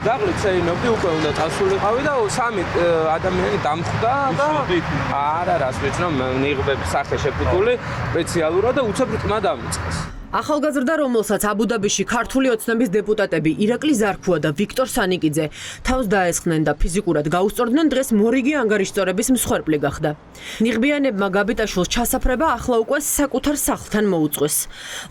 დაღლით შეინობდი უკვე უნდა წასულიყავი და სამი ადამიანი დამხვდა და არა რას ვიცი რომ ნიღბების სახე შეფუთული სპეციალურად და უცებ რკმა დამიწყეს. ახალგაზრდა, რომელსაც აბუდაბიში ქართული ოცნების დეპუტატები ირაკლი ზარქუა და ვიქტორ სანიკიძე თავს დაესხნენ და ფიზიკურად გაუსწორდნენ, დღეს მორიგი ანგარიშწორების მსხვერპლი გახდა. ნიღბიანებმა გაბიტაშვილს ჩასაფრება ახლა უკვე საკუთარ სახლთან მოუწყვეს.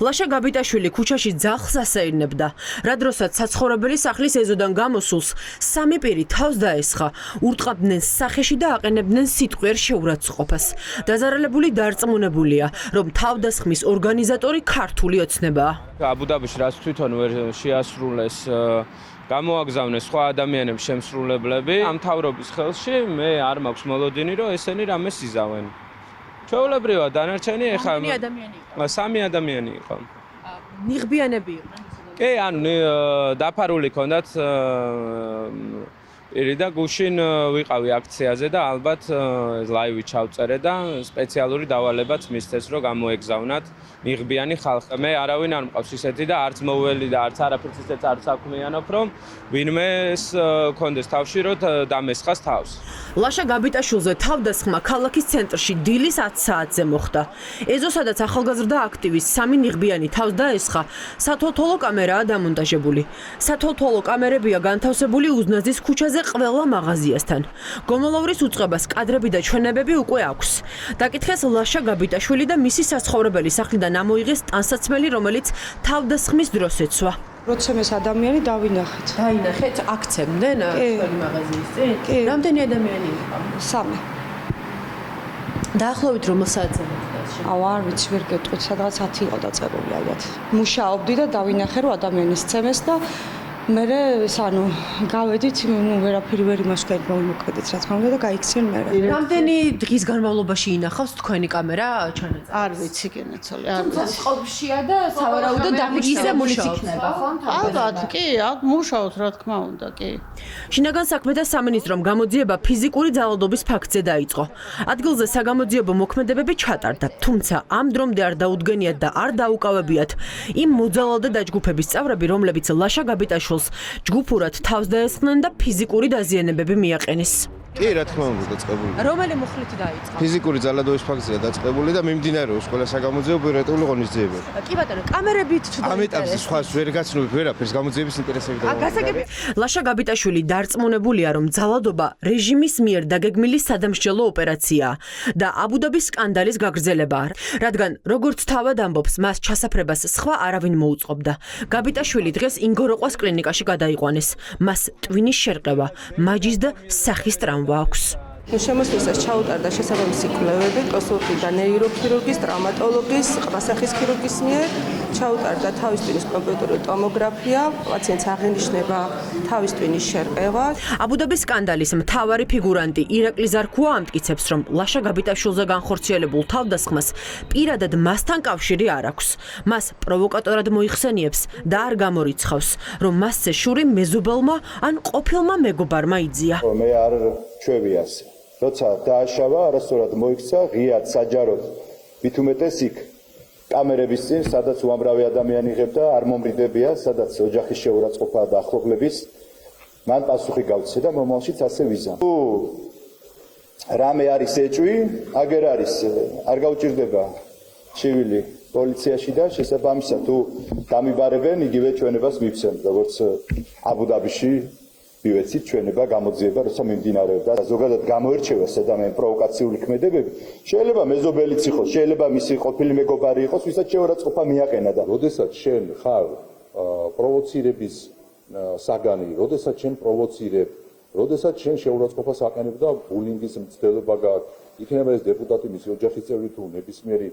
ლაშა გაბიტაშვილი ქუჩაში ძაღლს ასეირნებდა. რა დროსაც საცხოვრებელი სახლის ეზოდან გამოსულს სამი პირი თავს დაესხა, ურტყავდნენ სახეში და აყენებდნენ სიტყვიერ შეურაცხყოფას. დაზარალებული დარწმუნებულია, რომ თავდასხმის ორგანიზატორი ქართული ოცნებაა. აბუდაბიში რაც თვითონ ვერ შეასრულეს გამოაგზავნეს სხვა ადამიანების შემსრულებლები ამ მთავრობის ხელში მე არ მაქვს მოლოდინი რომ ესენი რამეს იზავენ. ჩვეულებრივად დანარჩენი ეხლა სამი ადამიანი იყო. ნიღბიანები იყვნენ. კი, ანუ დაფარული ქონდათ პირი და გუშინ ვიყავი აქციაზე და ალბათ ლაივი ჩავწერე და სპეციალური დავალებაც მისცეს რომ გამოეგზავნათ ნიღბიანი ხალხი. მე არავინ არ მყავს ისეთი და არც მოუველი და არც არაფერს ისეთ არ საქმიანობ რომ ვინმეს კონდეს თავში რომ დამესხას თავს. ლაშა გაბიტაშვილზე თავდასხმა ქალაქის ცენტრში დილის 10 საათზე მოხდა. ეზო სადაც ახალგაზრდა აქტივისტ სამი ნიღბიანი თავს დაესხა, სათვალთვალო კამერაა დამონტაჟებული. სათვალთვალო კამერებია განთავსებული უზნაძის ქუჩაზე ყველა მაღაზიასთან. გომოლოვრის უწყებას კადრები და ჩვენებები უკვე აქვს. დაკითხეს ლაშა გაბიტაშვილი და მისი საცხოვრებელი სახლიდან ამოიღეს ტანსაცმელი, რომელიც თავდასხმის დროს ეცვა. როცა ეს ადამიანი დავინახეთ. დაინახეთ, აქცემდნენ ჩვენი მაღაზიის წინ? რამდენი ადამიანი იყო? სამი. დაახლოებით რომელ საათზე მოხდა? არ ვიცი, ვერ გეტყვით, სადღაც 10 იყო დაწყებული ალბათ. მუშაობდი და დავინახე რომ ადამიანი სცემეს და მე ანუ გავედით, ვერაფერი ვერ იმას გამოვიმოქმედეთ, რა თქმა უნდა და გაიქცნენ მე. რამდენი დღის განმავლობაში ინახავს თქვენი კამერა ჩანაწერი? არ ვიცი გენაცოლი, არ ვიცი. წყობშია და სავარაუდოდ ისე მულტიქნება, ხო? ალბათ, კი, მუშაობთ, რა თქმა უნდა, კი. შინაგან საქმეთა სამინისტრომ გამოძიება ფიზიკური ძალადობის ფაქტზე დაიწყო. ადგილზე საგამოძიებო მოქმედებები ჩატარდა, თუმცა ამ დრომდე არ დაუდგენიათ და არ დაუკავებიათ იმ მოძალადე დაჯგუფების წევრები, რომლებიც ლაშა გაბიტაშვილს ჯგუფურად თავს დაესხნენ და ფიზიკური დაზიანებები მიაყენეს. კი, რა თქმა უნდა, დაწყებული. რომელი მუხლით დაიწყო? ფიზიკური ძალადობის ფაქტია დაწყებული და მიმდინარეობს ყველა საგამოძიებო პირატული ღონისძიებები. კი ბატონო, კამერებით თუ ამ ეტაპზე სხვა ვერ გაცნობთ ვერაფერს გამოძიების ინტერესები და ლაშა გაბიტაშვილი დარწმუნებულია, რომ ძალადობა რეჟიმის მიერ დაგეგმილი სადამსჯელო ოპერაციაა და აბუდაბის სკანდალის გაგრძელებაა, რადგან როგორც თავად ამბობს, მას ჩასაფრებას სხვა არავინ მოუწყობდა. გაბიტაშვილი დღეს ინგოროყვას კლინიკაში გადაიყვანეს. მას ტვინის შერყევა, მაჯის და სახის ტრამვა აქვს. შემოსვლისას ჩაუტარდა შესაბამისი კვლევები კონსულტი და ნეიროქირურგის, ტრავმატოლოგის, ყბასახის ქირურგის მიერ. ჩაუტარდა თავის ტვინის კომპიუტერული ტომოგრაფია, პაციენტს აღენიშნება თავის ტვინის შერყევა. აბუდაბის სკანდალის მთავარი ფიგურანტი ირაკლი ზარქუა ამტკიცებს, რომ ლაშა გაბიტაშვილზე განხორციელებულ თავდასხმას პირადად მასთან კავშირი არ აქვს. მას პროვოკატორად მოიხსენიებს და არ გამორიცხავს, რომ მასზე შური მეზობელმა ან ყოფილმა მეგობარმა იძია. მე არ ჩვევი ასე. როცა დააშავა, არასწორად მოიქცა, ღიად საჯაროდ, მით უმეტეს იქ კამერების წინ, სადაც უამრავი ადამიანი იღებდა, არ მომრიდებია, სადაც ოჯახის შეურაცხყოფაა და ახლობლების, მან პასუხი გავცე და მომავალშიც ასე ვიზამ. თუ რამე არის ეჭვი, აგერ არის, არ გაუჭირდება ჩივილი პოლიციაში და შესაბამისად თუ დამიბარებენ, იგივე ჩვენებას მივცემ, როგორც აბუდაბიში ვივეცით ჩვენება გამოძიება, როცა მიმდინარეობდა. ზოგადად გამოერჩევა ადამიანი პროვოკაციული ქმედებები. შეიძლება მეზობელიც იყოს, შეიძლება მისი ყოფილი მეგობარი იყოს, ვისაც შეურაცხყოფა მიაყენა და როდესაც შენ ხარ პროვოცირების საგანი, როდესაც შენ პროვოცირებ, როდესაც შენ შეურაცხყოფას აყენებ და ბულინგის მცდელობა გაქვს, იქნება ეს დეპუტატი, მისი ოჯახის წევრი თუ ნებისმიერი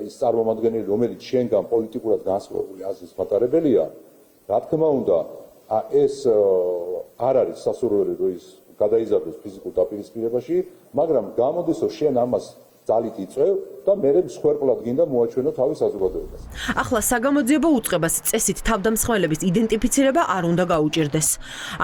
ის წარმომადგენელი, რომელიც შენგან პოლიტიკურად განსხვავებული აზრის მატარებელია, რა თქმა უნდა, ეს არ არის სასურველი რომ ის გადაიზარდოს ფიზიკურ დაპირისპირებაში, მაგრამ გამოდის რომ შენ ამას ძალით იწევ და მე მსხვერპლად გინდა მოაჩვენო თავის საზოგადოებას. ახლა საგამოძიებო უწყებას წესით თავდამსხმელების იდენტიფიცირება არ უნდა გაუჭირდეს.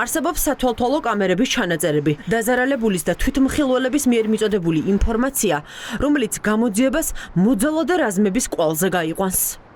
არსებობს სათვალთვალო კამერების ჩანაწერები, დაზარალებულის და თვითმხილველების მიერ მიწოდებული ინფორმაცია, რომელიც გამოძიებას მოძალადე რაზმების კვალზე გაიყვანს.